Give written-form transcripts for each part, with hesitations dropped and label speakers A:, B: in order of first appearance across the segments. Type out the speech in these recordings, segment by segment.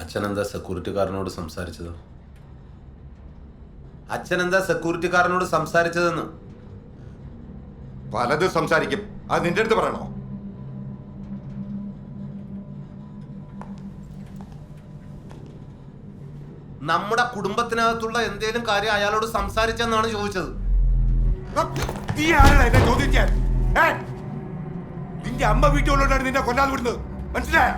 A: അച്ഛനെന്താ സെക്യൂരിറ്റിക്കാരനോട് സംസാരിച്ചത്? അച്ഛനെന്താ സെക്യൂരിറ്റിക്കാരനോട് സംസാരിച്ചതെന്ന്?
B: പലതും സംസാരിക്കും, അത് നിന്റെ അടുത്ത് പറയണോ?
A: നമ്മുടെ കുടുംബത്തിനകത്തുള്ള എന്തേലും കാര്യം അയാളോട് സംസാരിച്ചെന്നാണ് ചോദിച്ചത്.
B: നീ ആരാണ് എന്നെ ചോദിക്കാൻ? നിന്റെ അമ്മ വീട്ടുകൊണ്ടാണ് നിന്നെ കൊല്ലാതെ വിടുന്നത്, മനസ്സിലായ?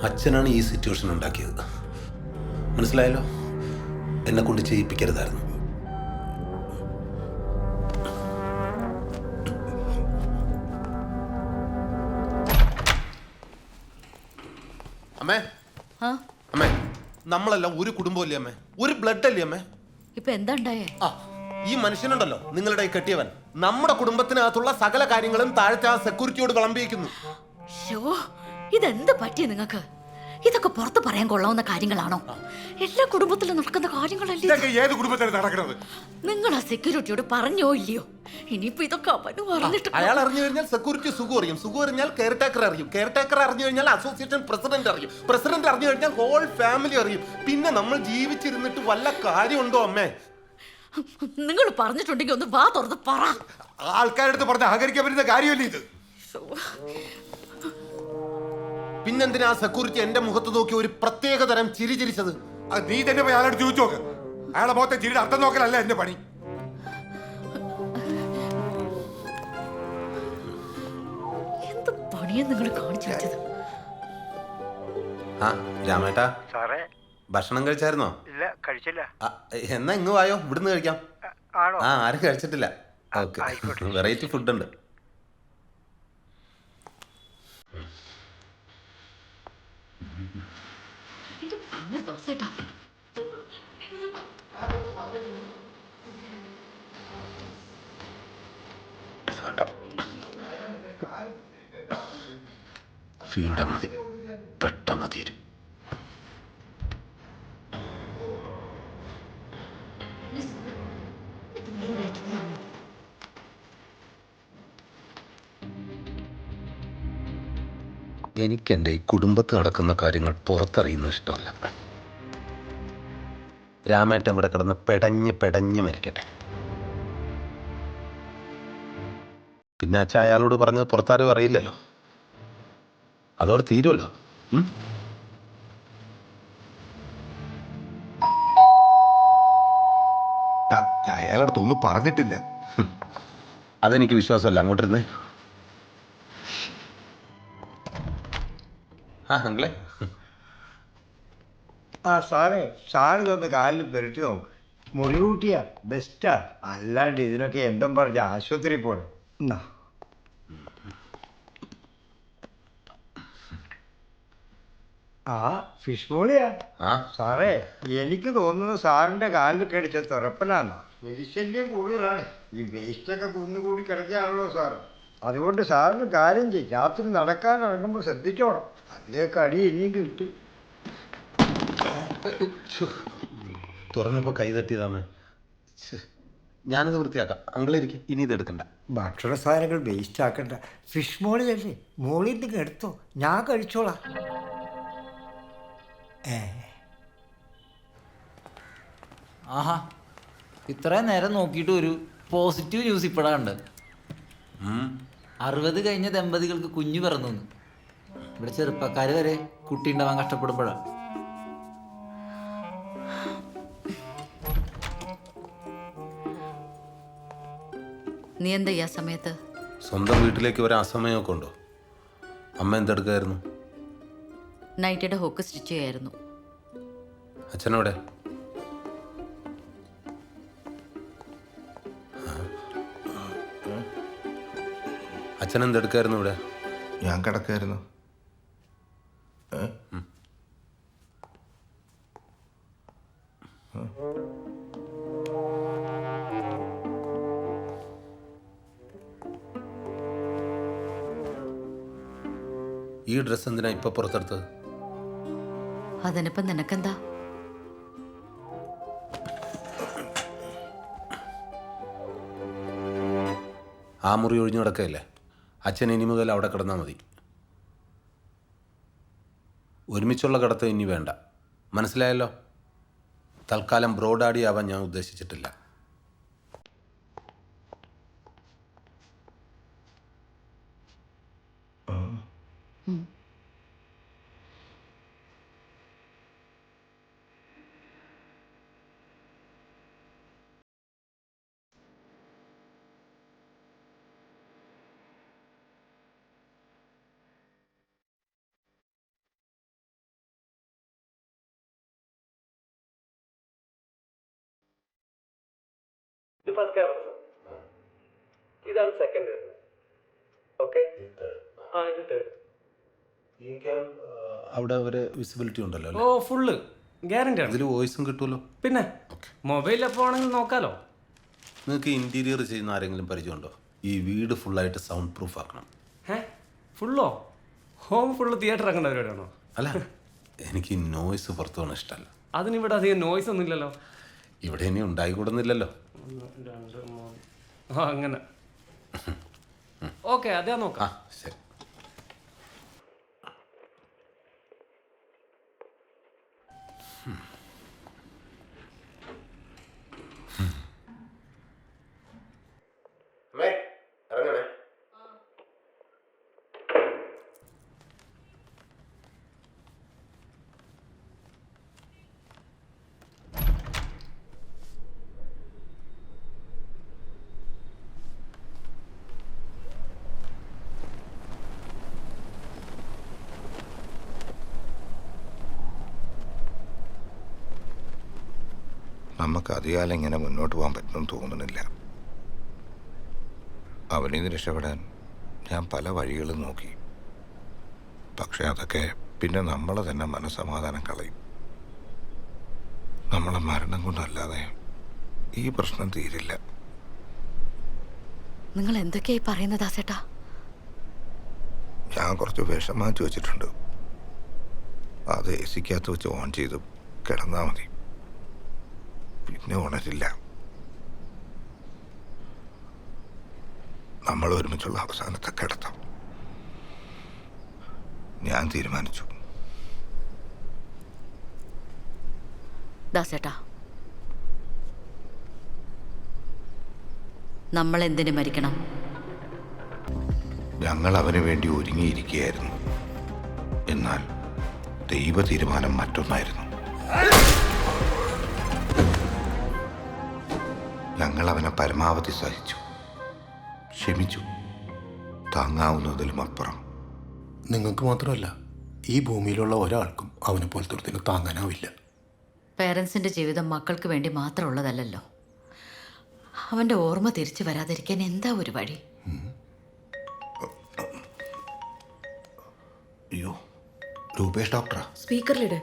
A: അച്ഛനാണ് ഈ സിറ്റുവേഷൻ ഉണ്ടാക്കിയത്, മനസ്സിലായല്ലോ? എന്നെ കൊണ്ട് ചെയ്യിപ്പിക്കരുതായിരുന്നു. അമ്മേ, അമ്മേ, നമ്മളെല്ലാം ഒരു കുടുംബമല്ലേ അമ്മേ? ഒരു ബ്ലഡ് അല്ലേ അമ്മേ?
C: ഇപ്പൊ എന്താ ഉണ്ടായേ?
A: ഈ മനുഷ്യനുണ്ടല്ലോ, നിങ്ങളുടെ കെട്ടിയവൻ, നമ്മുടെ കുടുംബത്തിനകത്തുള്ള സകല കാര്യങ്ങളും താഴത്തെ ആ സെക്യൂരിറ്റിയോട് വിളമ്പിയിരിക്കുന്നു.
C: ഇതെന്ത് പറ്റി നിങ്ങൾക്ക്? ഇതൊക്കെ പുറത്ത് പറയാൻ കൊള്ളാവുന്ന കാര്യങ്ങളാണോ? എല്ലാ കുടുംബത്തിലും നടക്കുന്ന കാര്യങ്ങളല്ലേ?
B: ഏത് കുടുംബത്തിലാണ് നടക്കുന്നത്?
C: നിങ്ങൾ ആ സെക്യൂരിറ്റിയോട് പറഞ്ഞോ ഇല്ലയോ? ഇനിയിപ്പോ ഇതൊക്കെ അവന് പറഞ്ഞിട്ട്
A: അയാൾ അറിഞ്ഞു കഴിഞ്ഞാൽ സെക്യൂരിറ്റി സുഖം അറിയും, സുഖം അറിഞ്ഞാൽ കെയർ ടേക്കർ അറിയും, കെയർ ടേക്കർ അറിഞ്ഞു കഴിഞ്ഞാൽ അസോസിയേഷൻ പ്രസിഡന്റ് അറിയും, പ്രസിഡന്റ് അറിഞ്ഞു കഴിഞ്ഞാൽ ഹോൾ ഫാമിലി അറിയും. പിന്നെ നമ്മൾ ജീവിച്ചിരുന്നിട്ട് വല്ല കാര്യമുണ്ടോ അമ്മേ?
C: നിങ്ങൾ പറഞ്ഞിട്ടുണ്ടെങ്കിൽ ഒന്ന് വാ തുറന്ന് പറ.
B: ആൾക്കാരെടുത്ത് പറഞ്ഞ് അഹകരിക്കാൻ പറ്റുന്ന കാര്യമല്ലേ ഇത്?
A: പിന്നെന്തിനാ സെക്യൂരിറ്റി എന്റെ മുഖത്ത് നോക്കി ഒരു പ്രത്യേക തരം ചിരി ചിരിച്ചത്?
B: നീ തന്നെ പോയി അയാളോട് ചോദിച്ചു നോക്ക്. അയാളെ മുഖത്തെ ചിരിയുടെ അർത്ഥം നോക്കലല്ല എന്റെ പണി.
C: എന്ത് പണിയാ നിങ്ങൾ കാണിച്ചു വെച്ചത്?
A: രാമേട്ടാ,
D: സാറേ,
A: ഭക്ഷണം കഴിച്ചായിരുന്നോ?
D: ഇല്ല, കഴിച്ചില്ല.
A: എന്നാ ഇങ്ങ് വായോ, ഇവിടുന്ന് കഴിക്കാം.
D: ആണോ?
A: ആരും കഴിച്ചിട്ടില്ല. ഓക്കെ, വെറൈറ്റി ഫുഡ് ഉണ്ട്. മതി, പെട്ടെന്ന് തീരും. എനിക്കെൻ്റെ ഈ കുടുംബത്തിൽ നടക്കുന്ന കാര്യങ്ങൾ പുറത്തറിയുന്നത് ഇഷ്ടമല്ല. രാമേട്ടൻ ഇവിടെ കിടന്ന് പെടഞ്ഞ് മരിക്കട്ടെ. പിന്നെ അച്ഛൻ അയാളോട് പറഞ്ഞത് പുറത്താരും അറിയില്ലല്ലോ, അതോടെ തീരുമല്ലോ.
B: അയാളടുത്ത് ഒന്നും പറഞ്ഞിട്ടില്ല.
A: അതെനിക്ക് വിശ്വാസമല്ല. അങ്ങോട്ടിരുന്ന്. അങ്ങളെ,
D: സാറേ, സാറിതൊന്ന് കാലിൽ പെരട്ടി നോക്ക്. മുറികൂട്ടിയാ ബെസ്റ്റാ. അല്ലാണ്ട് ഇതിനൊക്കെ എന്തും പറഞ്ഞ ആശുപത്രി പോണം. ഫിഷ് മോളിയാ സാറേ? എനിക്ക് തോന്നുന്നു സാറിന്റെ കാലിൽ കടിച്ച തുറപ്പനാണ്. എലിശല്യം കൂടുതലാണ്. ഈ വേസ്റ്റൊക്കെ കുന്നുകൂടി കിടക്കുകയാണല്ലോ സാർ. അതുകൊണ്ട് സാറിന് കാര്യം ചെയ്യും, രാത്രി നടക്കാൻ ഇറങ്ങുമ്പോൾ ശ്രദ്ധിച്ചോണം. അതിലേക്ക് അടി ഇനിയും കിട്ടും.
A: തുറന്നപ്പോ കൈ തട്ടിയതാമേ. ഞാനത് വൃത്തിയാക്കാം. അങ്കിളിരിക്കും, ഇനി ഇത് എടുക്കണ്ട.
D: ഭക്ഷണ സാധനങ്ങൾ വേസ്റ്റ് ആക്കണ്ട. ഫിഷ് മോളിയല്ലേ, മോളിൽ നിന്ന് എടുത്തോ, ഞാൻ കഴിച്ചോളാം.
E: ആഹാ, ഇത്രയും നേരം നോക്കിയിട്ട് ഒരു പോസിറ്റീവ് ന്യൂസ് ഇപ്പോഴാണ് കണ്ടത്. 60 കഴിഞ്ഞ ദമ്പതികൾക്ക് കുഞ്ഞു പിറന്നു. ഇവിടെ ചെറുപ്പക്കാർ വരെ കുട്ടി ഉണ്ടാവാൻ കഷ്ടപ്പെടുമ്പോഴാണ്.
C: നീ എന്താ ഈ സമയത്ത്?
A: സ്വന്തം വീട്ടിലേക്ക് വരാൻ അസമയമൊക്കെ ഉണ്ടോ? അമ്മ എന്തെടുക്കായിരുന്നു?
C: നൈറ്റിയുടെ ഹോക്ക് സ്റ്റിച്ച് ചെയ്യായിരുന്നു.
A: അച്ഛനോടെ? അച്ഛൻ എന്തെടുക്കായിരുന്നു ഇവിടെ?
B: ഞാൻ കിടക്കായിരുന്നു.
A: ഈ ഡ്രസ്സ് എന്തിനാ ഇപ്പൊ പുറത്തെടുത്തത്?
C: അതിനിപ്പം നിനക്കെന്താ?
A: ആ മുറി ഒഴിഞ്ഞു കിടക്കുകയല്ലേ, അച്ഛൻ ഇനി മുതൽ അവിടെ കിടന്നാൽ മതി. ഒരുമിച്ചുള്ള കിടത്തം ഇനി വേണ്ട, മനസ്സിലായല്ലോ? തൽക്കാലം ബ്രോഡാഡി ആവാൻ ഞാൻ ഉദ്ദേശിച്ചിട്ടില്ല.
F: ഇത് ഫസ്റ്റ് ക്യാമറ, ഇതാണ് സെക്കൻഡ് വരുന്നത്. ഓക്കെ, ആ ഇത് തേർഡ്.
A: അവിടെ ഒരു വിസിബിലിറ്റി ഉണ്ടല്ലോ
F: ഓ
A: അല്ലേ?
F: ഫുള്ള് ഗ്യാരണ്ടി ആണ്.
A: ഇതിൽ വോയിസും കിട്ടുമല്ലോ.
F: പിന്നെ മൊബൈൽ എപ്പോൾ ആണെങ്കിൽ നോക്കാലോ.
A: നിങ്ങൾക്ക് ഇൻറ്റീരിയർ ചെയ്യുന്ന ആരെങ്കിലും പരിചയമുണ്ടോ? ഈ വീട് ഫുള്ളായിട്ട് സൗണ്ട് പ്രൂഫ് ആക്കണം.
F: ഫുള്ളോ? ഹോം ഫുള്ള് തിയേറ്റർ ആക്കേണ്ട പരിപാടിയാണോ?
A: അല്ല, എനിക്ക് നോയ്സ് പുറത്തു പോകണ ഇഷ്ടമല്ല.
F: അതിനിവിടെ അധികം നോയ്സ് ഒന്നും ഇല്ലല്ലോ.
A: ഇവിടെ ഇനി ഉണ്ടായിക്കൂടുന്നില്ലല്ലോ.
F: 1 2 3 ആ അങ്ങനെ. ഓക്കെ, അതാ നോക്കാം.
A: ആ ശരി. ഇറങ്ങണേ.
B: നമുക്ക് അധികാലം ഇങ്ങനെ മുന്നോട്ട് പോകാൻ പറ്റുമെന്ന് തോന്നുന്നില്ല. അവനിൽ നിന്ന് രക്ഷപ്പെടാൻ ഞാൻ പല വഴികളും നോക്കി. പക്ഷെ അതൊക്കെ പിന്നെ നമ്മളെ തന്നെ മനസ്സമാധാനം കളയും. നമ്മളെ മരണം കൊണ്ടല്ലാതെ ഈ പ്രശ്നം തീരില്ല.
C: നിങ്ങൾ എന്തൊക്കെയായി പറയുന്നത് ദാസേട്ടാ?
B: ഞാൻ കുറച്ച് വിഷം മാറ്റി വെച്ചിട്ടുണ്ട്. അത് എ സിക്കകത്ത് വെച്ച് ഓൺ ചെയ്ത് കിടന്നാൽ മതി, പിന്നെ ഉണരില്ല. നമ്മൾ ഒരുമിച്ചുള്ള അവസാനത്തെ കിടത്തം ഞാൻ തീരുമാനിച്ചു.
C: ദാസേട്ടാ, നമ്മൾ എന്തിനു മരിക്കണം?
B: ഞങ്ങൾ അവന് വേണ്ടി ഒരുങ്ങിയിരിക്കുകയായിരുന്നു. എന്നാൽ ദൈവ തീരുമാനം മറ്റൊന്നായിരുന്നു. ഞങ്ങൾ അവനെ പരമാവധി സഹിച്ചു, ക്ഷമിച്ചു, താങ്ങാവുന്നതിലും അപ്പുറം.
A: നിങ്ങൾക്ക് മാത്രമല്ല, ഈ ഭൂമിയിലുള്ള ഒരാൾക്കും അവനെ പോലത്തെ ഒരുത്തിനെ താങ്ങാനാവില്ല.
C: പേരൻസിന്റെ ജീവിതം മക്കൾക്ക് വേണ്ടി മാത്രമുള്ളതല്ലല്ലോ. അവന്റെ ഓർമ്മ തിരിച്ചു വരാതിരിക്കാൻ എന്താ ഒരു വഴി?
B: അയ്യോ, രൂപേഷ് ഡോക്ടറാ?
C: സ്പീക്കറിലിട്.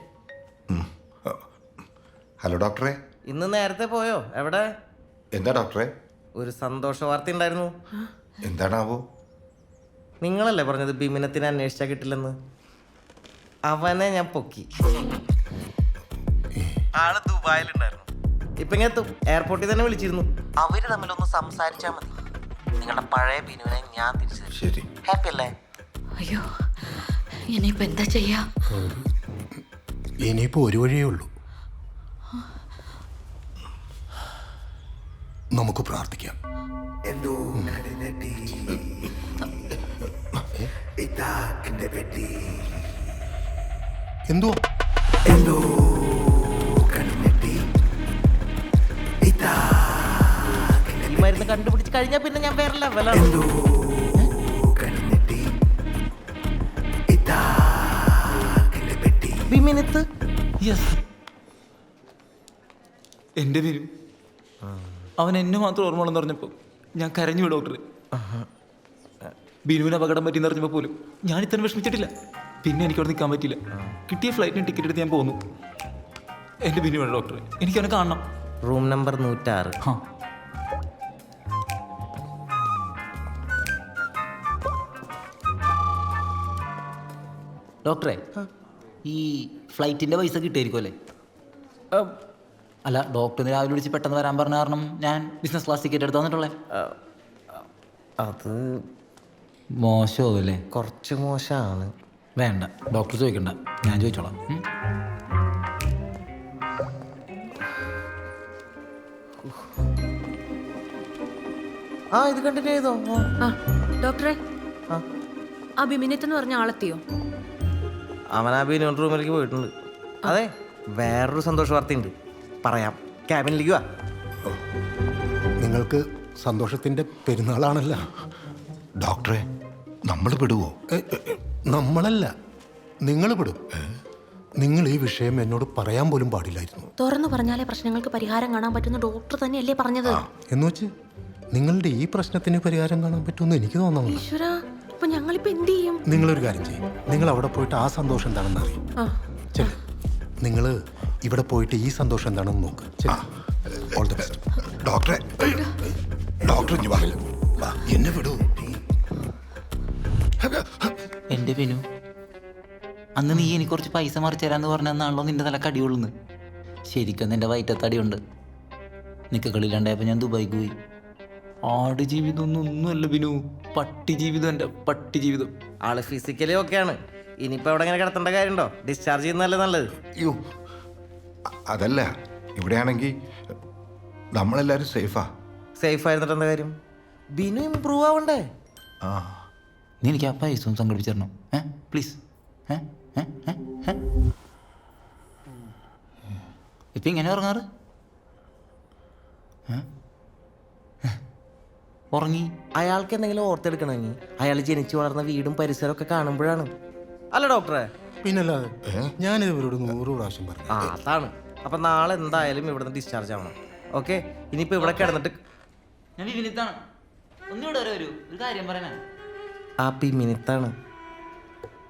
B: ഹലോ ഡോക്ടറെ.
G: ഇന്ന് നേരത്തെ പോയോ? എവിടെ?
B: എന്താ ഡോക്ടറെ?
G: ഒരു സന്തോഷ വാർത്ത ഉണ്ടായിരുന്നു.
B: എന്താണാവോ?
G: നിങ്ങളല്ലേ പറഞ്ഞത് ബിമിനത്തിനെ അന്വേഷിച്ചാൽ കിട്ടില്ലെന്ന്? അവനെ ഞാൻ പൊക്കി. ആള് ദുബായിലുണ്ടായിരുന്നു. ഇപ്പൊ ഇങ്ങനെ എത്തും. എയർപോർട്ടിൽ തന്നെ വിളിച്ചിരുന്നു. അവര് തമ്മിലൊന്ന് സംസാരിച്ചാൽ മതി. നിങ്ങളുടെ പഴയ ബിനുവിനെ ഞാൻ തിരിച്ചു തരും.
B: ശരി.
G: ഹാപ്പി അല്ലേ?
C: അയ്യോ, ഇനിയിപ്പോ എന്താ ചെയ്യാ?
A: ഇനിയിപ്പോ ഒരു വഴിയേ ഉള്ളൂ. നമുക്ക് പ്രാർത്ഥിക്കാം. എന്തോ
G: ഈ മരുന്ന് കണ്ടുപിടിച്ച് കഴിഞ്ഞാൽ പിന്നെ ഞാൻ വേറെ ലെവലാണ്. ബിമിനത്ത്
E: എൻ്റെ പേരും അവൻ എന്നെ മാത്രം ഓർമ്മ പറഞ്ഞപ്പോൾ ഞാൻ കരഞ്ഞു ഡോക്ടറെ. ബിനുവിന് അപകടം പറ്റിയെന്ന് അറിഞ്ഞപ്പോൾ പോലും ഞാൻ ഇത്ര വിഷമിച്ചിട്ടില്ല. പിന്നെ എനിക്കവിടെ നിൽക്കാൻ പറ്റില്ല. കിട്ടിയ ഫ്ലൈറ്റിന് ടിക്കറ്റ് എടുത്ത് ഞാൻ പോന്നു. എൻ്റെ ബിനു വേണം ഡോക്ടറെ, എനിക്കവനെ കാണണം.
G: Room number 106.
E: ആ ഡോക്ടറെ, ഈ ഫ്ലൈറ്റിൻ്റെ പൈസ കിട്ടിയായിരിക്കും അല്ലേ? അല്ല, ഡോക്ടറിന് രാവിലെ വിളിച്ച് പെട്ടെന്ന് വരാൻ പറഞ്ഞ കാരണം ഞാൻ ബിസിനസ് ക്ലാസ് ടിക്കറ്റ് എടുത്ത് തന്നിട്ടുള്ളേ.
G: അത്
E: മോശമാവല്ലേ?
G: കുറച്ച് മോശമാണ്.
E: വേണ്ട, ഡോക്ടർ ചോദിക്കണ്ട, ഞാൻ ചോദിച്ചോളാം.
G: ഇത് കണ്ടിന്യൂ ചെയ്തോ.
H: ആ ഡോക്ടറെ,
G: ആ.
H: ആ ബിമിനിത്ത് എന്ന് പറഞ്ഞ ആളെത്തിയോ?
G: അവൻ ആ ബിനോൺ റൂമിലേക്ക് പോയിട്ടുണ്ട്. അതെ, വേറൊരു സന്തോഷ വാർത്തയുണ്ട്, പറയാം. ക്യാബിനിലേക്ക് വാ.
I: നിങ്ങൾക്ക് സന്തോഷത്തിൻ്റെ പെരുന്നാളാണല്ലോ.
B: ഡോക്ടറെ, നമ്മൾ പെടുവോ?
I: നമ്മളല്ല, നിങ്ങൾ പെടും. നിങ്ങൾ ഈ വിഷയം എന്നോട് പറയാൻ പോലും പാടില്ലായിരുന്നു.
H: തുറന്നു പറഞ്ഞാലേ പ്രശ്നങ്ങൾക്ക് പരിഹാരം കാണാൻ പറ്റുന്ന ഡോക്ടർ തന്നെയല്ലേ പറഞ്ഞത്?
I: എന്ന് വെച്ച് നിങ്ങളുടെ ഈ പ്രശ്നത്തിന് പരിഹാരം കാണാൻ പറ്റുമെന്ന് എനിക്ക് തോന്നുന്നു.
H: ഈശ്വര, ഇപ്പൊ ഞങ്ങളിപ്പോ എന്ത് ചെയ്യും?
I: നിങ്ങളൊരു കാര്യം ചെയ്യും, നിങ്ങൾ അവിടെ പോയിട്ട് ആ സന്തോഷം എന്താണെന്ന് അറിയും. ചെല്ല്, നിങ്ങൾ ഇവിടെ പോയിട്ട് ഈ സന്തോഷം എന്താണെന്ന് നോക്ക്. All the best.
B: ഡോക്ടറെ, ഡോക്ടർ ഇഞ്ഞ് വാ. വാ, എന്നെ വിടൂ.
E: എൻ്റെ പിന്നു, അന്ന് നീ എനിക്ക് കുറച്ച് പൈസ മറിച്ച് തരാന്ന് പറഞ്ഞാണല്ലോ നിന്റെ തല കടിയുള്ളൂന്ന്. ശരിക്കും എൻ്റെ വയറ്റത്തടിയുണ്ട്. നിക്കക്കളില്ലാണ്ടായപ്പോൾ ഞാൻ ദുബായിക്ക് പോയി. ആട് ജീവിതം ഒന്നുമല്ല ബിനു, പട്ടി ജീവിതം. എൻ്റെ പട്ടി ജീവിതം.
G: ആള് ഫിസിക്കലി ഓക്കെയാണ്. ഇനിയിപ്പോ അവിടെ ഇങ്ങനെ കിടത്തേണ്ട കാര്യമുണ്ടോ? ഡിസ്ചാർജ് ചെയ്യുന്നതല്ലേ നല്ലത്.
B: അയ്യോ, അതല്ല, ഇവിടെയാണെങ്കിൽ നമ്മളെല്ലാവരും സേഫാ.
G: സേഫ് ആയിരുന്നിട്ട് എന്താ കാര്യം? ബിനു ഇമ്പ്രൂവ് ആവണ്ടേ?
B: ആ,
E: നീ എനിക്ക് ആ പൈസ ഒന്ന് സംഘടിപ്പിച്ചു തരണം, പ്ലീസ്. ഇപ്പം ഇങ്ങനെ ഉറങ്ങാറ്? ഉറങ്ങി.
G: അയാൾക്ക് എന്തെങ്കിലും ഓർത്തെടുക്കണമെങ്കിൽ അയാൾ ജനിച്ചു വളർന്ന വീടും പരിസരവും ഒക്കെ കാണുമ്പോഴാണ്. അല്ല ഡോക്ടറെ?
I: പിന്നല്ലാതെ ഞാനിത് ഇവരോട് 100 പ്രാവശ്യം പറഞ്ഞു.
G: അതാണ്. അപ്പൊ നാളെ എന്തായാലും ഇവിടുന്ന് ഡിസ്ചാർജ് ആവണം. ഓക്കെ, ഇനിയിപ്പോ ഇവിടെ കിടന്നിട്ട്
E: ഞാൻ വിവിനിത്താണ്. ഒന്നുകൂടെ ഒരു കാര്യം പറയാനാ.
G: ആ പിമിനിത്താണ്.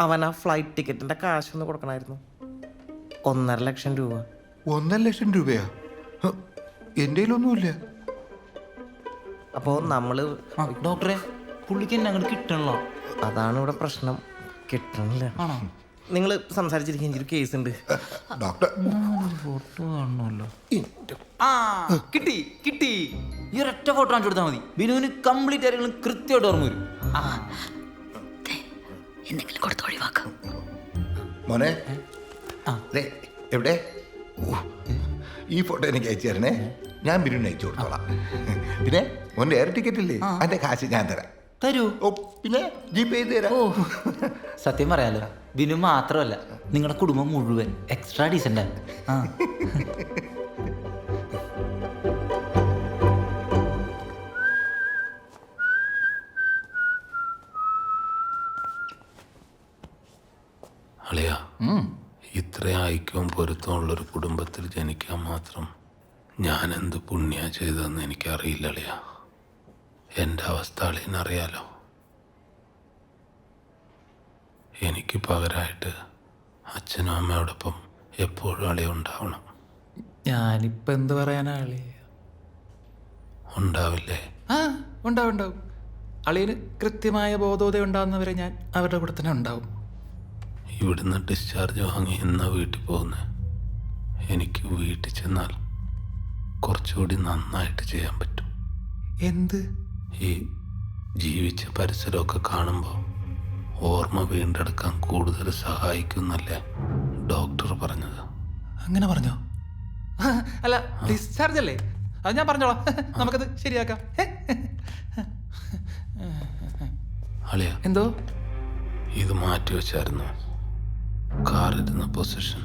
G: അവൻ ആ ഫ്ലൈറ്റ് ടിക്കറ്റിന്റെ കാശ് ഒന്ന് കൊടുക്കണമായിരുന്നു. 1.5 ലക്ഷം രൂപ.
B: 1.5 ലക്ഷം രൂപയാ? എൻ്റെ കയ്യിലൊന്നുമില്ല.
G: അപ്പോൾ നമ്മള്
E: ഡോക്ടറെ, പുള്ളിക്ക് എന്നെ അങ്ങോട്ട് കിട്ടണല്ലോ.
G: അതാണ് ഇവിടെ പ്രശ്നം, കിട്ടണില്ല.
E: ആണോ?
G: നിങ്ങൾ സംസാരിച്ചിരിക്കുന്ന എനിക്കൊരു കേസ് ഉണ്ട്.
B: ഡോക്ടർ,
E: ഫോട്ടോ കാണണമല്ലോ. കിട്ടി കിട്ടി. ഈ ഒരൊറ്റ ഫോട്ടോ കാണിച്ചു കൊടുത്താൽ മതി. ബിനുവിന് കംപ്ലീറ്റ് കാര്യങ്ങളും കൃത്യമായിട്ട് ഓർമ്മ വരും.
C: എന്തെങ്കിലും കൊടുത്ത് ഒഴിവാക്കാം.
B: മോനെ, ദേ, എവിടെ? ഈ ഫോട്ടോ എനിക്ക് അയച്ചു തരണേ, ഞാൻ ബിരുവിന് അയച്ചു കൊടുത്തോളാം. പിന്നെ മോൻ്റെ എയർ ടിക്കറ്റ് ഇല്ലേ, അതിൻ്റെ കാശ് ഞാൻ തരാം.
E: തരൂ?
B: ഓ, പിന്നെ ജിപേ ചെയ്ത് തരാം.
E: സത്യം പറയാലോ, ബിനു മാത്രമല്ല, നിങ്ങളുടെ കുടുംബം മുഴുവൻ എക്സ്ട്രാ ഡീസൻ്റ്.
J: അളിയ, ഇത്ര ഐക്യവും പൊരുത്തമുള്ളൊരു കുടുംബത്തിൽ ജനിക്കാൻ മാത്രം ഞാൻ എന്ത് പുണ്യ ചെയ്തതെന്ന് എനിക്കറിയില്ല അളിയ. എൻ്റെ അവസ്ഥ അളിയനറിയാലോ. എനിക്ക് പകരമായിട്ട് അച്ഛനും അമ്മയോടൊപ്പം എപ്പോഴും അളിയ ഉണ്ടാവണം.
E: ഞാനിപ്പോൾ എന്ത് പറയാനാ അളിയ?
J: ഉണ്ടാവില്ലേ?
E: ഉണ്ടാവും. അളിയന് കൃത്യമായ ബോധോദയം ഉണ്ടാകുന്നവരെ ഞാൻ അവരുടെ കൂടെ തന്നെ ഉണ്ടാവും.
J: ഇവിടുന്ന് ഡിസ്ചാർജ് വാങ്ങി എന്നാ വീട്ടിൽ പോകുന്നത്? എനിക്ക് വീട്ടിൽ ചെന്നാൽ കുറച്ചുകൂടി നന്നായിട്ട് ചെയ്യാൻ പറ്റും.
E: എന്ത്?
J: ഈ ജീവിച്ച പരിസരമൊക്കെ കാണുമ്പോൾ ഓർമ്മ വീണ്ടെടുക്കാൻ കൂടുതൽ സഹായിക്കുന്നല്ലേ ഡോക്ടർ പറഞ്ഞത്?
E: അങ്ങനെ പറഞ്ഞോ? അല്ല, ഡിസ്ചാർജ് അല്ലേ? അത് ഞാൻ പറഞ്ഞോളാം, നമുക്കത് ശരിയാക്കാം.
J: അളിയ,
E: എന്തോ?
J: ഇത് മാറ്റി വെച്ചായിരുന്നു കാറിരുന്ന പൊസിഷൻ.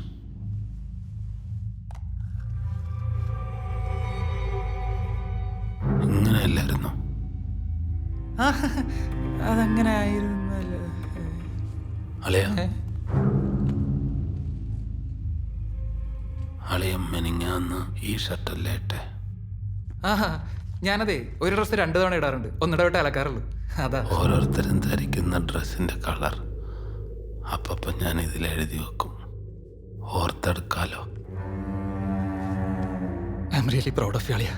J: ഇങ്ങനെയല്ലായിരുന്നു.
E: അതങ്ങനെ ആയിരുന്നല്ലോ.
J: അളിയ, അളിയ മെനിങ്ങാന്ന് ഈ ഷർട്ടല്ലേ ഇട്ടെ?
E: ഞാനതേ ഒരു ഡ്രസ്സ് 2 തവണ ഇടാറുണ്ട്, ഒന്നിടവിട്ട് അലക്കാറുള്ളൂ. അതാ.
J: ഓരോരുത്തരും ധരിക്കുന്ന ഡ്രസ്സിന്റെ കളർ അപ്പം ഞാൻ ഇതിലെഴുതി വെക്കും, ഓർത്തെടുക്കാലോ.
E: I am really proud of you അളിയ.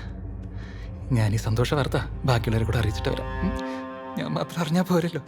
E: ഞാൻ ഈ സന്തോഷ വാർത്ത ബാക്കിയുള്ളവരെ കൂടെ അറിയിച്ചിട്ട് വരാം. ഞാൻ മാത്രം അറിഞ്ഞാൽ പോരല്ലോ.